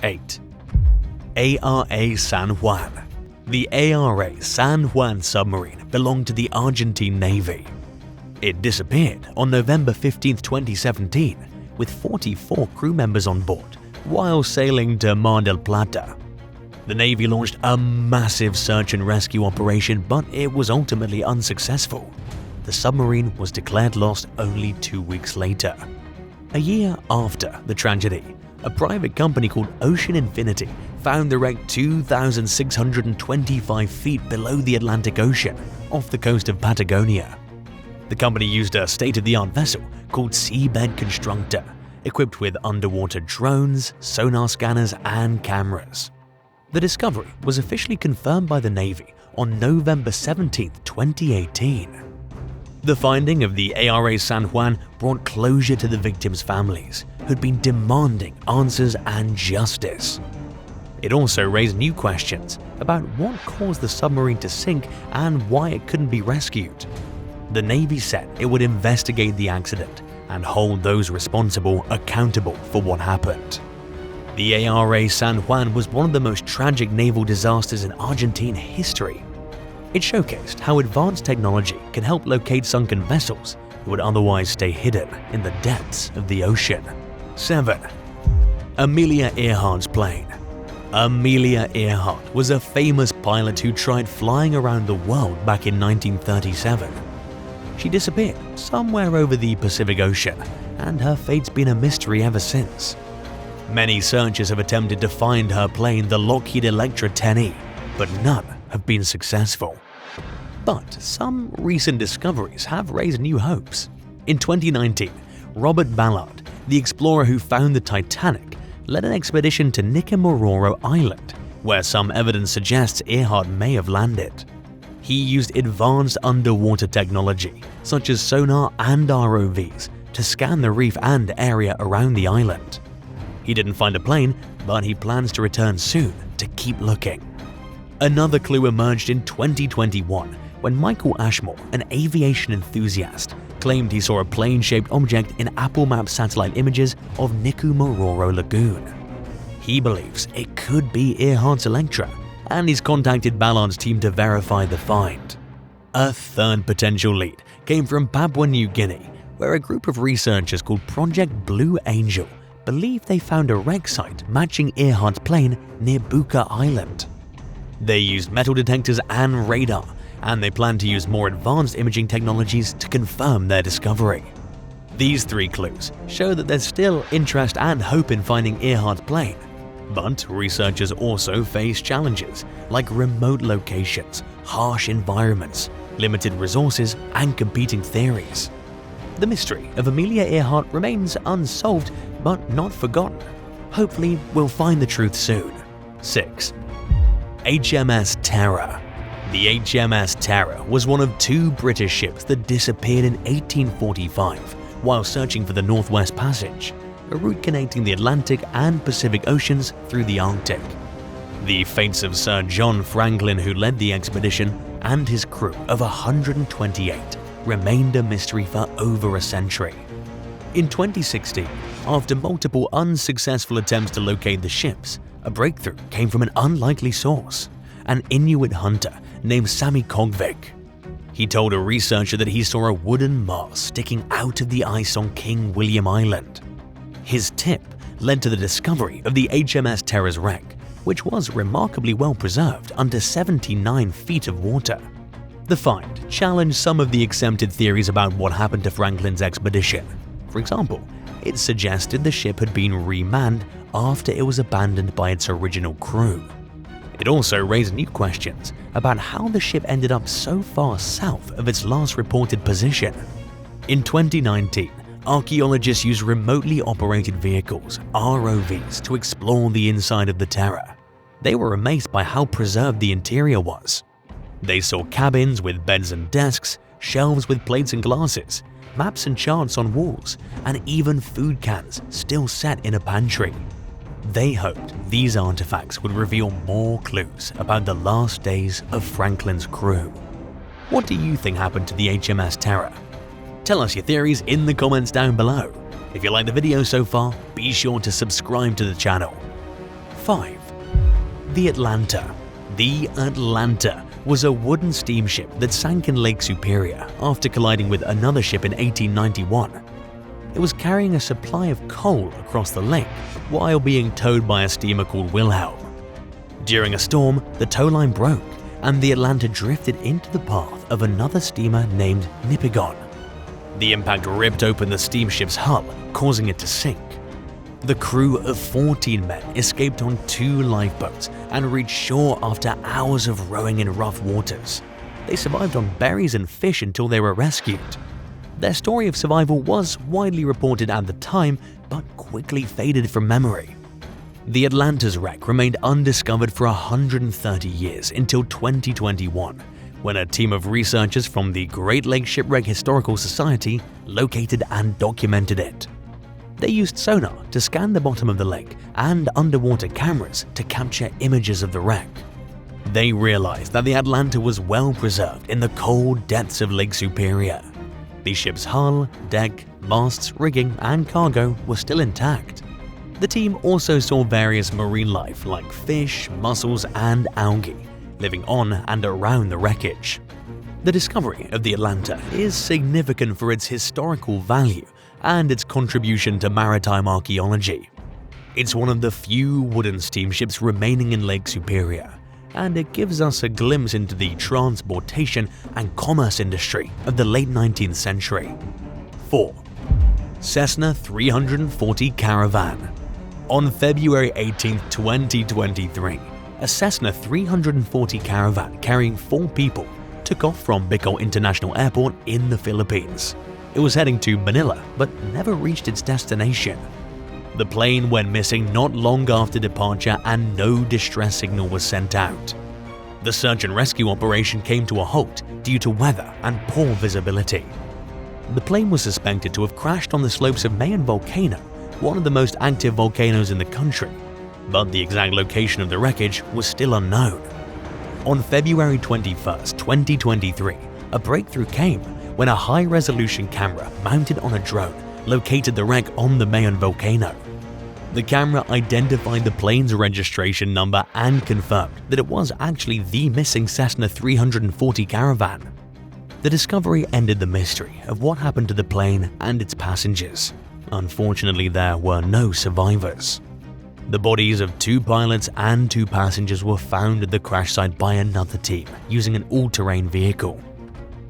8. ARA San Juan. The ARA San Juan submarine belonged to the Argentine Navy. It disappeared on November 15, 2017, with 44 crew members on board while sailing to Mar del Plata. The Navy launched a massive search and rescue operation, but it was ultimately unsuccessful. The submarine was declared lost only 2 weeks later. A year after the tragedy, a private company called Ocean Infinity found the wreck 2,625 feet below the Atlantic Ocean off the coast of Patagonia. The company used a state-of-the-art vessel called Seabed Constructor, equipped with underwater drones, sonar scanners, and cameras. The discovery was officially confirmed by the Navy on November 17, 2018. The finding of the ARA San Juan brought closure to the victims' families, who'd been demanding answers and justice. It also raised new questions about what caused the submarine to sink and why it couldn't be rescued. The Navy said it would investigate the accident and hold those responsible accountable for what happened. The ARA San Juan was one of the most tragic naval disasters in Argentine history. It showcased how advanced technology can help locate sunken vessels that would otherwise stay hidden in the depths of the ocean. 7. Amelia Earhart's plane. Amelia Earhart was a famous pilot who tried flying around the world back in 1937. She disappeared somewhere over the Pacific Ocean, and her fate's been a mystery ever since. Many searchers have attempted to find her plane, the Lockheed Electra 10E, but none have been successful. But some recent discoveries have raised new hopes. In 2019, Robert Ballard, the explorer who found the Titanic, led an expedition to Nicobaroro Island, where some evidence suggests Earhart may have landed. He used advanced underwater technology, such as sonar and ROVs, to scan the reef and area around the island. He didn't find a plane, but he plans to return soon to keep looking. Another clue emerged in 2021 when Michael Ashmore, an aviation enthusiast, claimed he saw a plane-shaped object in Apple Maps satellite images of Nicobaroro Lagoon. He believes it could be Earhart's Electra, and he's contacted Ballard's team to verify the find. A third potential lead came from Papua New Guinea, where a group of researchers called Project Blue Angel believe they found a wreck site matching Earhart's plane near Buka Island. They used metal detectors and radar, and they plan to use more advanced imaging technologies to confirm their discovery. These three clues show that there's still interest and hope in finding Earhart's plane. But researchers also face challenges like remote locations, harsh environments, limited resources, and competing theories. The mystery of Amelia Earhart remains unsolved but not forgotten. Hopefully, we'll find the truth soon. 6. HMS Terror. The HMS Terror was one of 2 British ships that disappeared in 1845 while searching for the Northwest Passage, a route connecting the Atlantic and Pacific Oceans through the Arctic. The fates of Sir John Franklin, who led the expedition, and his crew of 128 remained a mystery for over a century. In 2016, after multiple unsuccessful attempts to locate the ships, a breakthrough came from an unlikely source, an Inuit hunter named Sami Kogvik. He told a researcher that he saw a wooden mast sticking out of the ice on King William Island. His tip led to the discovery of the HMS Terror's wreck, which was remarkably well preserved under 79 feet of water. The find challenged some of the accepted theories about what happened to Franklin's expedition. For example, it suggested the ship had been remanned after it was abandoned by its original crew. It also raised new questions about how the ship ended up so far south of its last reported position. In 2019, archaeologists used remotely operated vehicles, ROVs, to explore the inside of the Terror. They were amazed by how preserved the interior was. They saw cabins with beds and desks, shelves with plates and glasses, maps and charts on walls, and even food cans still set in a pantry. They hoped these artifacts would reveal more clues about the last days of Franklin's crew. What do you think happened to the HMS Terror? Tell us your theories in the comments down below. If you liked the video so far, be sure to subscribe to the channel. 5. The Atlanta. The Atlanta was a wooden steamship that sank in Lake Superior after colliding with another ship in 1891. It was carrying a supply of coal across the lake while being towed by a steamer called Wilhelm. During a storm, the tow line broke and the Atlanta drifted into the path of another steamer named Nipigon. The impact ripped open the steamship's hull, causing it to sink. The crew of 14 men escaped on 2 lifeboats and reached shore after hours of rowing in rough waters. They survived on berries and fish until they were rescued. Their story of survival was widely reported at the time, but quickly faded from memory. The Atlanta's wreck remained undiscovered for 130 years until 2021, when a team of researchers from the Great Lakes Shipwreck Historical Society located and documented it. They used sonar to scan the bottom of the lake and underwater cameras to capture images of the wreck. They realized that the Atlanta was well preserved in the cold depths of Lake Superior. The ship's hull, deck, masts, rigging, and cargo were still intact. The team also saw various marine life like fish, mussels, and algae living on and around the wreckage. The discovery of the Atlanta is significant for its historical value and its contribution to maritime archaeology. It's one of the few wooden steamships remaining in Lake Superior, and it gives us a glimpse into the transportation and commerce industry of the late 19th century. 4. Cessna 340 Caravan. On February 18, 2023, a Cessna 340 Caravan carrying 4 people took off from Bicol International Airport in the Philippines. It was heading to Manila but never reached its destination. The plane went missing not long after departure and no distress signal was sent out. The search and rescue operation came to a halt due to weather and poor visibility. The plane was suspected to have crashed on the slopes of Mayon Volcano, one of the most active volcanoes in the country, but the exact location of the wreckage was still unknown. On February 21, 2023, a breakthrough came when a high-resolution camera mounted on a drone located the wreck on the Mayon volcano. The camera identified the plane's registration number and confirmed that it was actually the missing Cessna 340 Caravan. The discovery ended the mystery of what happened to the plane and its passengers. Unfortunately, there were no survivors. The bodies of 2 pilots and 2 passengers were found at the crash site by another team using an all-terrain vehicle.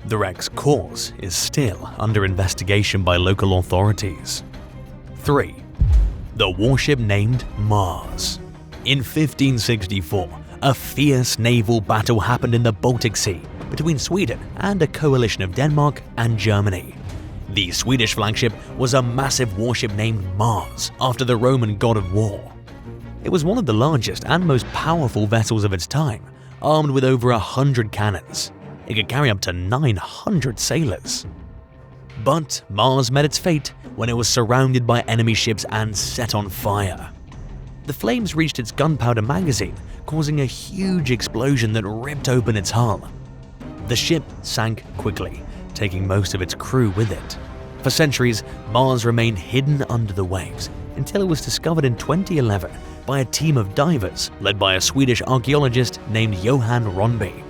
The wreck's cause is still under investigation by local authorities. 3. The warship named Mars. In 1564, a fierce naval battle happened in the Baltic Sea between Sweden and a coalition of Denmark and Germany. The Swedish flagship was a massive warship named Mars after the Roman god of war. It was one of the largest and most powerful vessels of its time, armed with over 100 cannons. It could carry up to 900 sailors. But Mars met its fate when it was surrounded by enemy ships and set on fire. The flames reached its gunpowder magazine, causing a huge explosion that ripped open its hull. The ship sank quickly, taking most of its crew with it. For centuries, Mars remained hidden under the waves until it was discovered in 2011 by a team of divers led by a Swedish archaeologist named Johan Rönnby.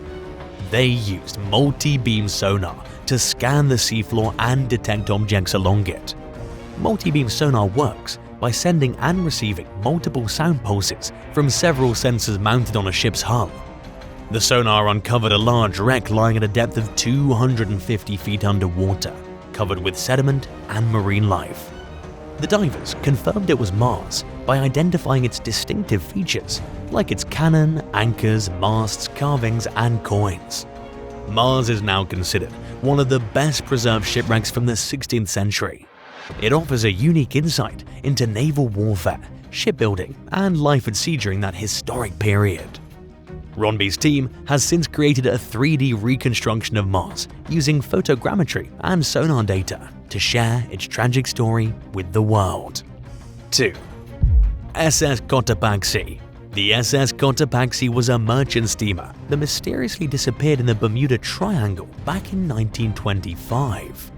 They used multi-beam sonar to scan the seafloor and detect objects along it. Multi-beam sonar works by sending and receiving multiple sound pulses from several sensors mounted on a ship's hull. The sonar uncovered a large wreck lying at a depth of 250 feet underwater, covered with sediment and marine life. The divers confirmed it was Mars by identifying its distinctive features, like its cannon, anchors, masts, carvings, and coins. Mars is now considered one of the best preserved shipwrecks from the 16th century. It offers a unique insight into naval warfare, shipbuilding, and life at sea during that historic period. Rönnby's team has since created a 3D reconstruction of Mars using photogrammetry and sonar data to share its tragic story with the world. 2. SS Cotopaxi. The SS Cotopaxi was a merchant steamer that mysteriously disappeared in the Bermuda Triangle back in 1925.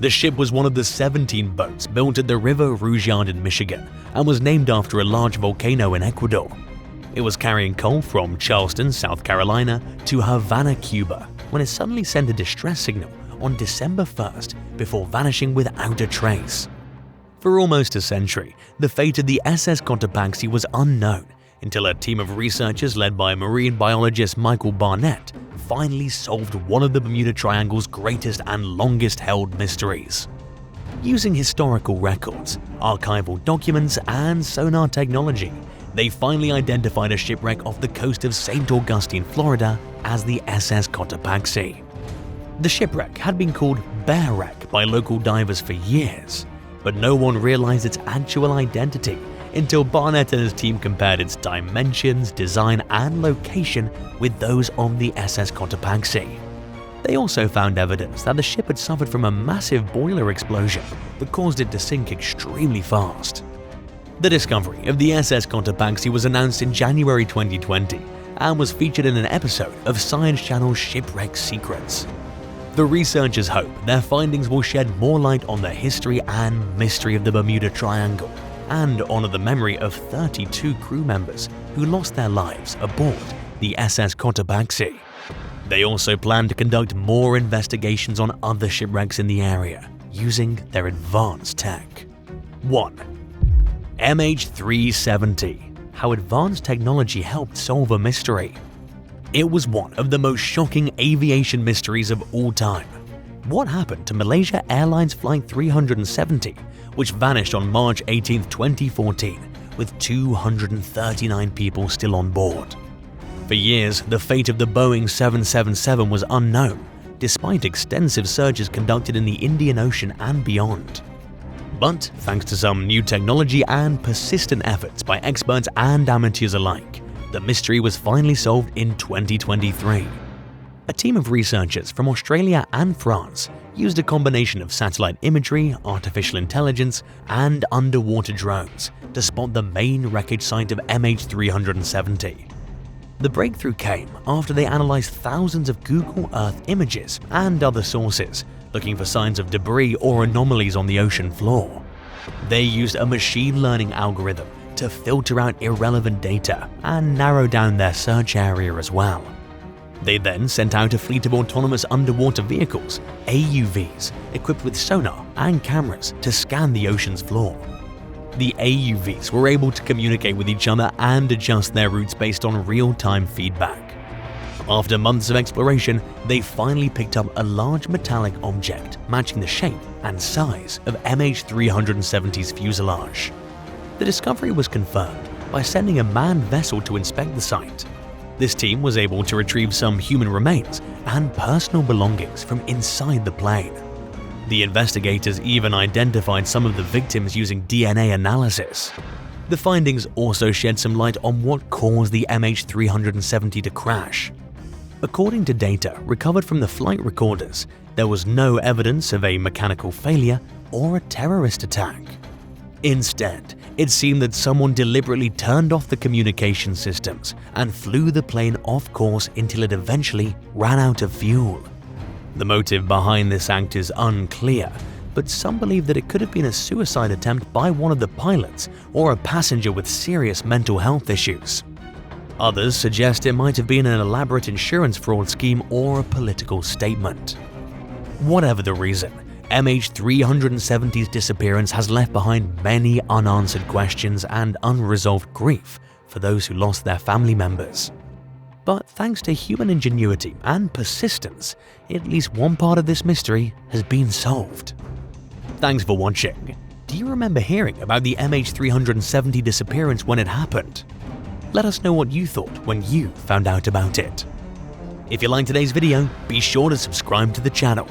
The ship was one of the 17 boats built at the River Rouge Yard in Michigan and was named after a large volcano in Ecuador. It was carrying coal from Charleston, South Carolina to Havana, Cuba, when it suddenly sent a distress signal on December 1st before vanishing without a trace. For almost a century, the fate of the SS Cotopaxi was unknown until a team of researchers led by marine biologist Michael Barnett finally solved one of the Bermuda Triangle's greatest and longest-held mysteries. Using historical records, archival documents, and sonar technology, they finally identified a shipwreck off the coast of St. Augustine, Florida as the SS Cotopaxi. The shipwreck had been called Bear Wreck by local divers for years, but no one realized its actual identity until Barnett and his team compared its dimensions, design, and location with those of the SS Cotopaxi. They also found evidence that the ship had suffered from a massive boiler explosion that caused it to sink extremely fast. The discovery of the SS Cotopaxi was announced in January 2020 and was featured in an episode of Science Channel's Shipwreck Secrets. The researchers hope their findings will shed more light on the history and mystery of the Bermuda Triangle and honor the memory of 32 crew members who lost their lives aboard the SS Cotopaxi. They also plan to conduct more investigations on other shipwrecks in the area using their advanced tech. 1. MH370 – How advanced technology helped solve a mystery. It was one of the most shocking aviation mysteries of all time. What happened to Malaysia Airlines Flight 370, which vanished on March 18, 2014, with 239 people still on board? For years, the fate of the Boeing 777 was unknown, despite extensive searches conducted in the Indian Ocean and beyond. But thanks to some new technology and persistent efforts by experts and amateurs alike, the mystery was finally solved in 2023. A team of researchers from Australia and France used a combination of satellite imagery, artificial intelligence, and underwater drones to spot the main wreckage site of MH370. The breakthrough came after they analyzed thousands of Google Earth images and other sources, looking for signs of debris or anomalies on the ocean floor. They used a machine learning algorithm to filter out irrelevant data and narrow down their search area as well. They then sent out a fleet of autonomous underwater vehicles, AUVs, equipped with sonar and cameras to scan the ocean's floor. The AUVs were able to communicate with each other and adjust their routes based on real-time feedback. After months of exploration, they finally picked up a large metallic object matching the shape and size of MH370's fuselage. The discovery was confirmed by sending a manned vessel to inspect the site. This team was able to retrieve some human remains and personal belongings from inside the plane. The investigators even identified some of the victims using DNA analysis. The findings also shed some light on what caused the MH370 to crash. According to data recovered from the flight recorders, there was no evidence of a mechanical failure or a terrorist attack. Instead, it seemed that someone deliberately turned off the communication systems and flew the plane off course until it eventually ran out of fuel. The motive behind this act is unclear, but some believe that it could have been a suicide attempt by one of the pilots or a passenger with serious mental health issues. Others suggest it might have been an elaborate insurance fraud scheme or a political statement. Whatever the reason, MH370's disappearance has left behind many unanswered questions and unresolved grief for those who lost their family members. But thanks to human ingenuity and persistence, at least one part of this mystery has been solved. Thanks for watching. Do you remember hearing about the MH370 disappearance when it happened? Let us know what you thought when you found out about it. If you liked today's video, be sure to subscribe to the channel.